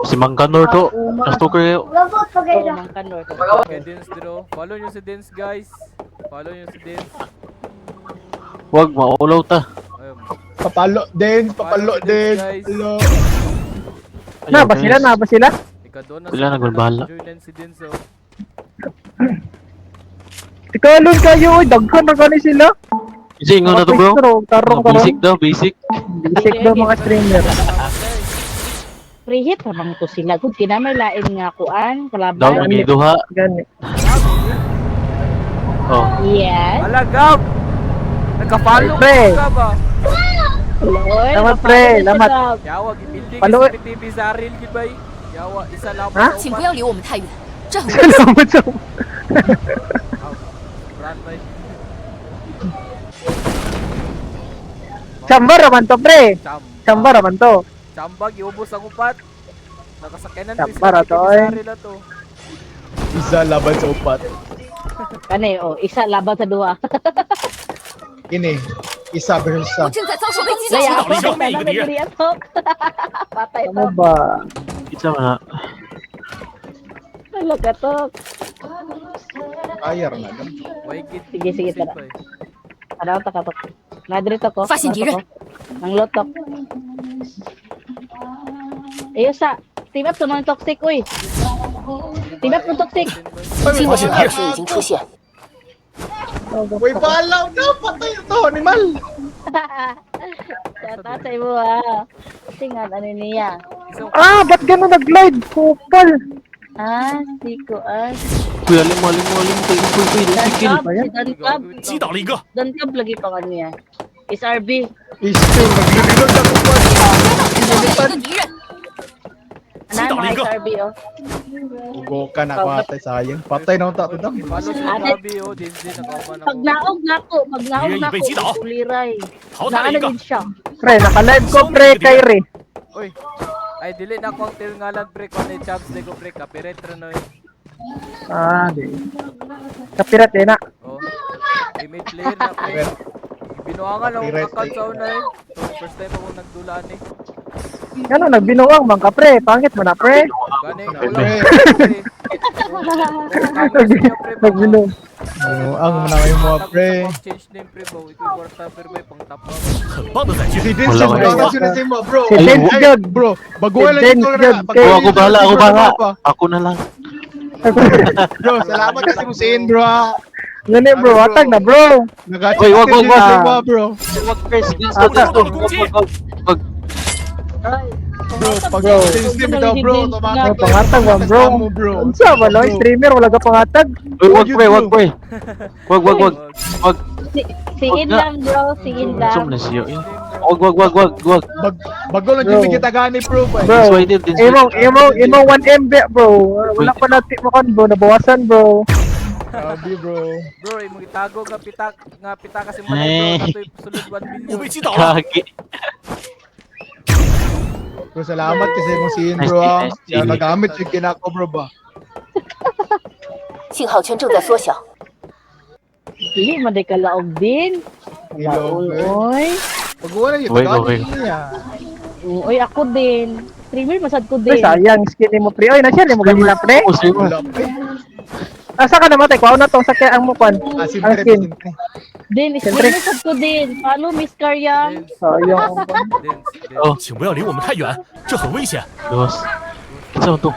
Si Mang Kanor to. Na-stalker kayo. Mang Kanor. Okay, Dins Dro. Follow nyo si Dins, guys. Follow nyo si Dins. Wag, maulaw ta. Ayun. Papalo din, papalo Follow si Dins, din. guys. Hello. Na ba sila? Na ba sila? Ikaw na Wala, nagbalbala. Join si Dins, oh. Ikalon kayo, oy, daghan na gani sila. Kasi ingon na to bro. Tarong Mga basic daw, basic. Basic daw mga streamer. Free hit habang to sila. Kung kinamay lain nga kuan, Daw kalaban. ni duha. Gani. Oh. Yes. Alagab! Nagka-follow Pre. ka ba? Lord. Salamat, pre. Salamat. Yawa, gipilding Follow sa it. TV sa Aril, gibay. Yawa, isa lang Ha? sa 请不 upat. 要离我们太远，这很危险。 Salamat sa... Run, right. Chamba raman to, pre. Chamba raman to. Chambag, iubos ang upat. Nakasakyanan Chamba ra to, sa eh. Aril na to. Isa laban sa upat. Kani, oh, isa laban sa duha. Ini, isa versus 我 isa. 正在遭受危机袭 Laya 击。 ako, patay na nagdiri ato. Patay Ano to. ba? Isa man na. Hello ka to. Ayar na lang. Waigit. Sige, sige, Sip, tara. eh. Ano ta katok? Nadrito ko. Fasin dire. Nang lotok. Ayo sa team up to ng toxic uy. Team up ng toxic. 进攻信号区已经出现， Uy, balaw na! Patay ito, animal! Tatay mo ha. Tingnan ano niya. Isang Ah, ba't gano'n nag-glide? Kupal. Ah, si ko ah. Kuya, alim mo kayo. Kuy, kill. Dancab. 击倒了一个， Dancab lagi pa kanya. Is RB. Isto, nag-reload ako po. 一个敌人， Ano mga is RB oh. Ugo ka na patay, sayang. Patay na ako tato. follow sa Gabi, oh. Dins din, nakauman Pag ako. naog na ako, uliray. 淘汰了 Naano 一个 din，siya. Pre, naka-live ko, pre, kay Re. Uy. Ay, dili na akong ngalan, pre. Kung ano yung chubs, di ko, pre. Copyright na eh. Ah, di. Kapirat eh na. Oh. Image player na, pre. Binuangan lang akong account sa una eh. So, first time ako nagdulaan eh. Ano, nagbinuang bang ka, pre? Pangit mo na, pre. Gani, wala pre. Nagbinuang. Ang manangay mo, pre. Change name, pre. Bawa ito yung kwarta, pero may pang top up. 很棒的载具。 Si Din, Wala si ko Bro, eh. sinasin mo, bro. Si Din, Ay, Jod. bro. Baguhan lang Si ito Din, na. Jod. Oh, ako bahala. Ako na lang. Bro, salamat kasi mo sin, bro. Ngani, bro. Atag na, bro. Nag-chat Uy, wag, din wag, sa wag. iba, bro. Wag, press. Wag. Bro, pag Bro. system daw, bro. Ano, pangatag ba, bro? Mo, bro. Ano sa ba, no? Streamer, wala ka pangatag. Uy, wag, pre. Wag. Si In lang bro, si In Sum lang. na siya. Wag. Bago lang Bro. yung kita gani, bro. Bro, Persuaded din. imong 1MB, bro. Wala pa natin mo kan, bro. Nabawasan, bro. Sabi, bro. Bro, imong itago nga pita kasi Eh. malay bro. Ito sulod 1 million. 我被击倒了， Kagi. Bro, salamat kasi mo sin, bro. Nice to- Yan, nagamit yung kinako, bro, ba? 信号圈正在缩小， Dili man day kalaog din. Ilog, eh. Oy. Baguhan lang yung Uy, tagani uy. niya. Oy, ako din. Streamer masad ko Pre, din. sayang. Skin mo, pre. Oy, na-share mo ganina, pre. Oh, streamer. Wala pa eh. Asa ka naman, te? Kuha na tong sakya ang mukwan. Ah, Ang simple, skin. simple. Din, Siyempre. streamer masad ko din. Follow Miss Karyang. Dins, Sayang. Dins. Oh, 请不要离我们太远，这很危险。 dos. Isa mo to.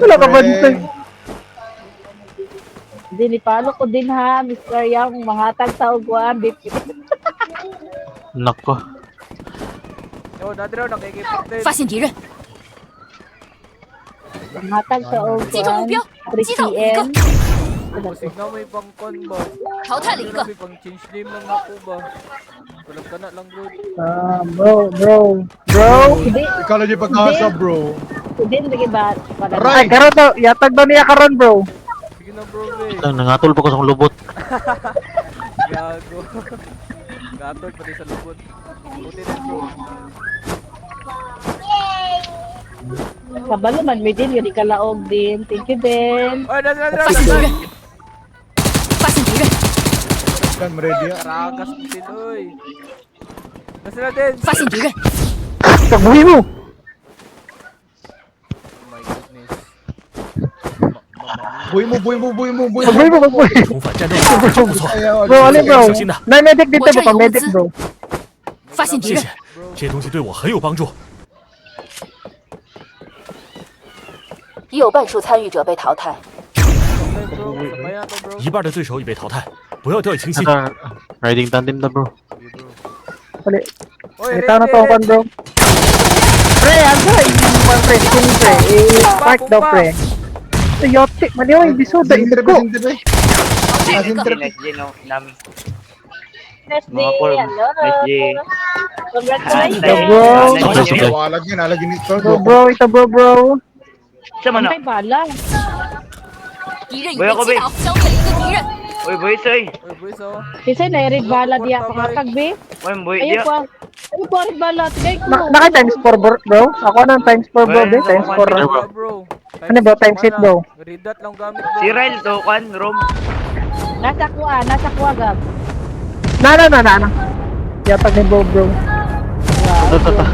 Wala ka bantay. Din, ipalo ko din ha, Miss Karyang. Mahatag sa ugwan. Nako. Oh, nadiraw, nakikipot din. 发现敌人， Mahatag sa 击中目 ugwan. 标，击倒了一 3PM. 个， Kasi nga may pang con ba? 淘汰了一个 May，pang change name lang ako ba? Walang ka na lang bro. Ah, bro. Hindi, Ikaw lang yung pagkasa, bro. din lagi ba? Aray! Ay, karon to. Yatag daw niya karon, bro. Sige na bro, eh. Nangatol pa ko sa lubot. Gago. Gatol pati sa lubot. Buti din bro. Kabalo man, may din, yun kalaog din. Thank you din. Oy, nadiraw, 发现敌人，发现敌人，Kan, ready ah. Karakas mo sin, oy. Nasa natin. 发现敌人， Tabuhin mo! Oh my goodness. Buhay mo, buhay mo, buhay mo, buhay mo. Tabuhin mo, tabuhin! 重返战斗场，真不错。 Ayaw, Bro, ano bro? 小心呐， May medic dito ba pa? Medic bro. 发现敌人谢谢，，这些东西对我很有帮助。已有半数参与者被淘汰。 Okay, bro. Sabayan to, bro. 一半的对手已被淘汰，不要掉以轻心。 Naka, riding tandem na bro. Okay, bro. Pali. Oy, Ito na to kon bro. Pre, ano ba? Yung pre, skin pre. Park daw pre. Ito yote. Mali ako, hindi suda. Hindi Sintre, ko. sintre. Ah, sintre. Let's see. Mga por- Hello. Let's see. Congratulations. Ito bro. Walag yan, alagin ito. Ito bro, ito bro. Sama na. May bala. 敌人已 不要 被 后背 击倒，消灭了一个敌人。 Uy, boys, oy. Oy, boys, oh. Kasi na-red bala diya pakakagbi. Uy, boy, Ayun dia. po. Ayun po, red bala. Tigay ko. Naka times 4 bro. Ako ng times 4 bro. Well, Times 4. Bro. Ah, bro. Ano bro, times 8 bro. Red dot lang gamit, bro. Si Ryle, to, kan, Rom. Nasa kuha gab. Na. Yatag ni bro bro. Tata.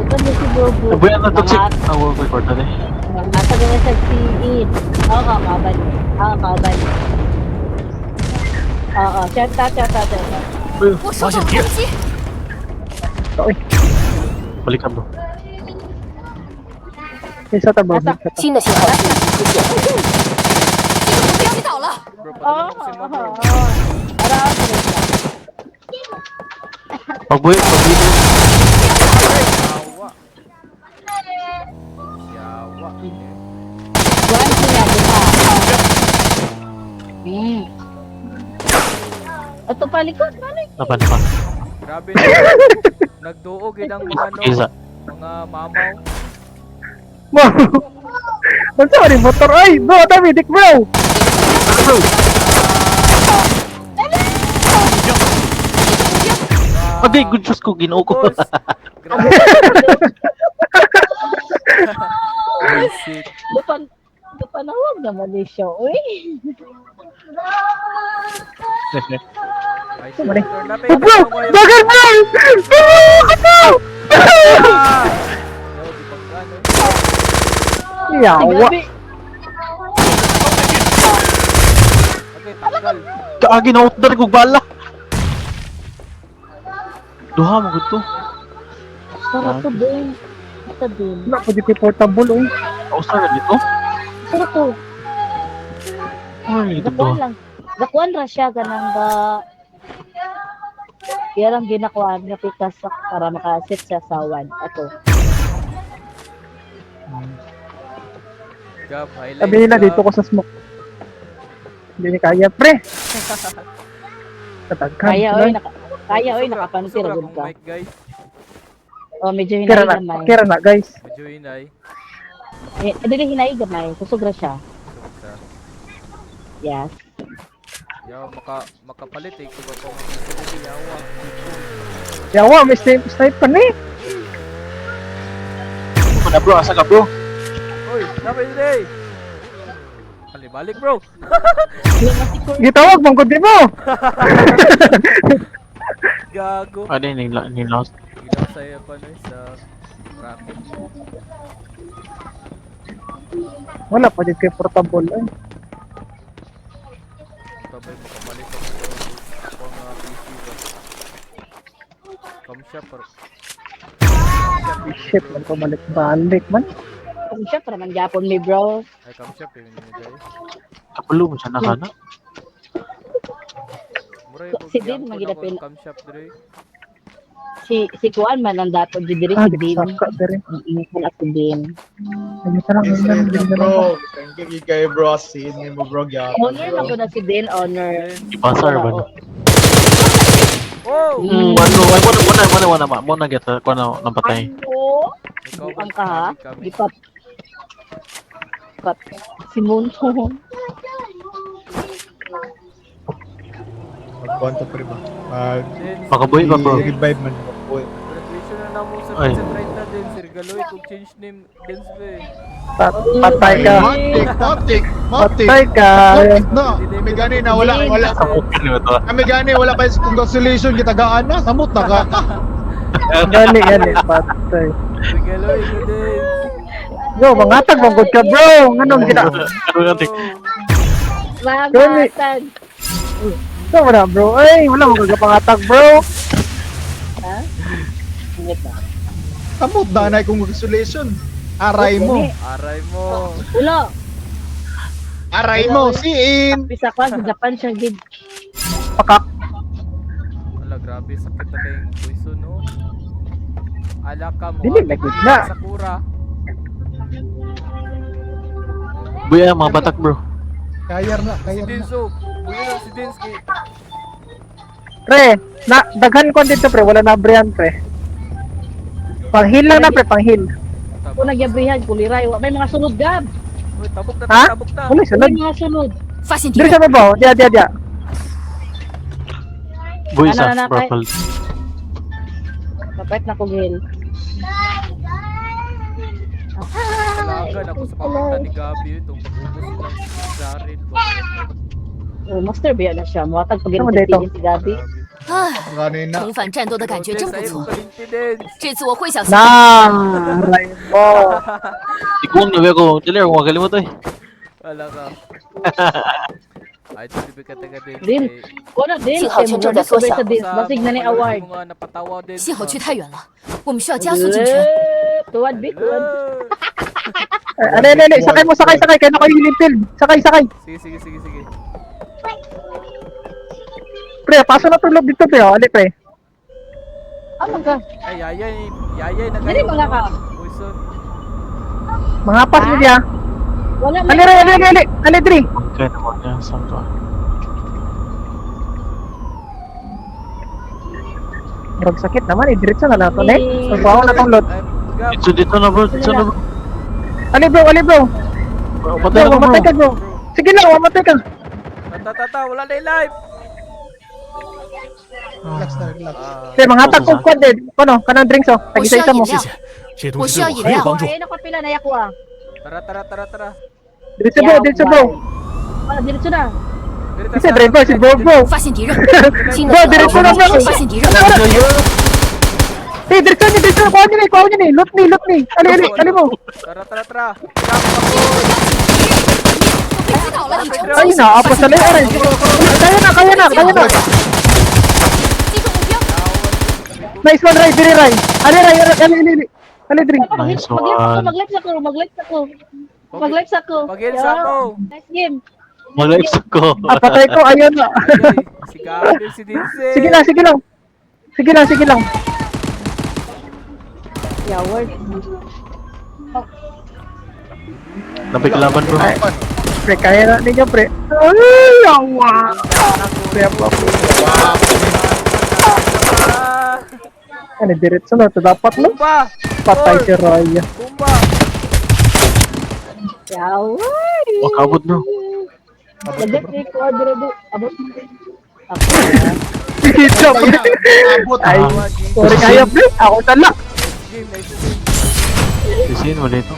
Bukan mo si bro. Nabuyan na toxic. Ah, wag may kwarta na eh. Nasa gana sa siin. Oo, kakaban. Kakaban. Oo, chata. 我收到攻击， Uy, Balik ka bro. isa ta bro. 新的信号器出现，这个目标击倒了。 Bro, Oo. patuloy mo, bro. Pagbuhay. Yawa. Yawa. Ito palikod, mali. Napan pa. Grabe na. Nagduog yun ang Isa. mga mamaw. Wow. Ang sorry motor. Ay, bro, ata medic bro. Agay, good shoes ko. Ginoo ko. Boss. Grabe. Bullshit. Dupanawag naman ni siya, uy. Ay, Mali. sir, lapit Oh bro, mo kayo. bagal bro. Ah! Yo, di pang gano. Yawa. Okay, tanggal. Kaagi na outdoor kong bala. Duha mo gud to. Sarap to, Ben. Ito, Ben. Wala ko di portable oy. Ausar na dito. Sarap to. Ay, ito. Gakuan lang. Gakuan ra siya ganang ba... Kaya lang ginakuan nga pikas para makasit sa sawan. Ato. Gab, highlight. Sabi nila dito ko sa smoke. Hindi ni kaya pre. Tatagkan. Kaya, oy, nakapantir Sobra agad kong ka. mic, guys. Oh, medyo Kira hinay na, gamay. kira na guys. Medyo hinay. Dili hinay gamay. Susugra siya. Sobra. Yes. Yaw, makapalit eh. Kung ako yawa. Yawa, may snipe pa ni. Ano na bro? Asa ka bro? Uy, napay day! Balik bro! Gitawag mong kundi mo. Gago. Ano yun? Nilost. Ginaw sa'yo pa no sa bracket. Wala pa din kay portable ay. Sabay makapalit ako mga PC ba. Camshop pero Shit, man pabalik-balik man. Kung siya, para man Japon mi bro. ay camshop yun yun guys. Kapulo mo siya na kana. Mura Si Din, magigapin. camshop dire. Si Kuan man ang dato di diri Ah, si di Din. saka dire. Wala si Din. Ayun sa lang, Yes, ayun lang. bro. Thank you kay bro. Sin mo bro. Honor na ko na si Din, honor. Ipasar ba na? Oh! Ano? Ay, mo na get ko na nampatay. Oo. Ikaw Ang ka ha? kami. Gipat. Kat. Si Munto. Magkwento pre ba? Makabuhi pa bro. Revive man. Boy. Graduation na na mo sa Ay. Vincent right na din. Sir Galoy kung change name din eh. Patay ka. Matik. Patay ka. No, may gani na wala. Ano ba to? Kami gani wala pa yung congratulation kita gaan na. Samot na ka. Gali, patay. Bigaloy ko din. Bro, mangatag mong good ka, bro. Anong gina? Ano natin? Mangatan. Ito mo na, bro. Ay, wala mong gagapangatag, bro. Kamot, danay congratulation. Aray mo. Aray mo. Ulo. Aray mo, siin. Bisa ko sa Japan siya gid. Pakak. Wala, grabe. Sakit na kayong poison, no? Alaka mo. Dili, nagod na. Sakura. Buya, mga batak bro. Kayar na, Si kayar na. Denso. Buyo na si Densky. Pre, daghan ko dito, pre. Wala na Brian, pre. Panghil lang na, pre. Panghil. Kung nagyabrihan, kuliray. Wa may mga sunod gab. Uy, tabok na, Ha? tabok na. Wala, May sunod. mga sunod. Diri sa babaw. Dia. Buya Ano sa na, tay? purple. Kapit na ko gil. Talaga, ako sa papunta ni Gabi. Itong pag-ubos lang si Zarin. Oh, master biya na siya. Muwatag pag Ano dito? si Gabi. Ganun na. 重返战斗的感觉真不错。 Dens. 这次我会小心。 Na, aray mo. Ikaw na ko. Dili, ako makalimot eh. Wala ka. Ay, sabi ka taga din. Din. Wala din.幸好全正在缩小 Sa dis. Basig na ni award. Napatawa din. 信号区太远了，我们需要加速进圈。 Tuwad, Big. Tuwad. Alay. Sakay mo, sakay. Kaya na kayo hilintil. Sakay. Sige. Pre, paso na tulog dito, pre. Ali, pre. Ano ka? Ay, yayay na Dili mga ka. Poison. Mga pas mo diya. Wala Ali, Dri. Okay naman niya. Saan ka? Drug sakit naman, diretso na lang to, ne? Pagbawa na tong lot. Gab. Dito na bro. Dito na bro. Ali, bro. Patay na ko bro. Mamatay ka, bro. Sige lang, mamatay ka. Tata, wala na yung live. Relax na, relax. Pre, mga hatag kong kwan din. Ano, kanang drinks, oh. Tag-isa-isa mo. 谢谢，这些东西对我很有帮助。 Ay, nakapila na ako ah. Tara. Diretso, bro. Ah, diretso na. Kasi driver, si bro. 发现敌人，新 Bro, 的 diretso na, bro. 发现敌人， Eh, diretso. Kuha niyo ni. Loot ni. Ali mo. Tara. 被击倒了，你成 Ayun na, apa sa layo rin. Kaya na. 击中目标。 Nice one, Ray. Diri, Ray. Ali, drink. Nice one. Mag-lives ako. Pag-heals ako. Nice game. Mag-lives ako. Patay ko, ayun na. Ay, si Gabi, si Dinse. Sige lang. Yeah, word. Napiklaban bro. Pre, kaya na ninyo, pre. Ay, yawa. Pre, apa. Ano, diretso na. Ito dapat, no? Kumba! Patay si Raya. Kumba! Yeah, word. Oh, kabot bro. Lagyan ni Quadrado. Abot. Pizza, pre. Abot. Ay, sorry kayo, pre. Ako tala. Nice game. Sisin mo dito.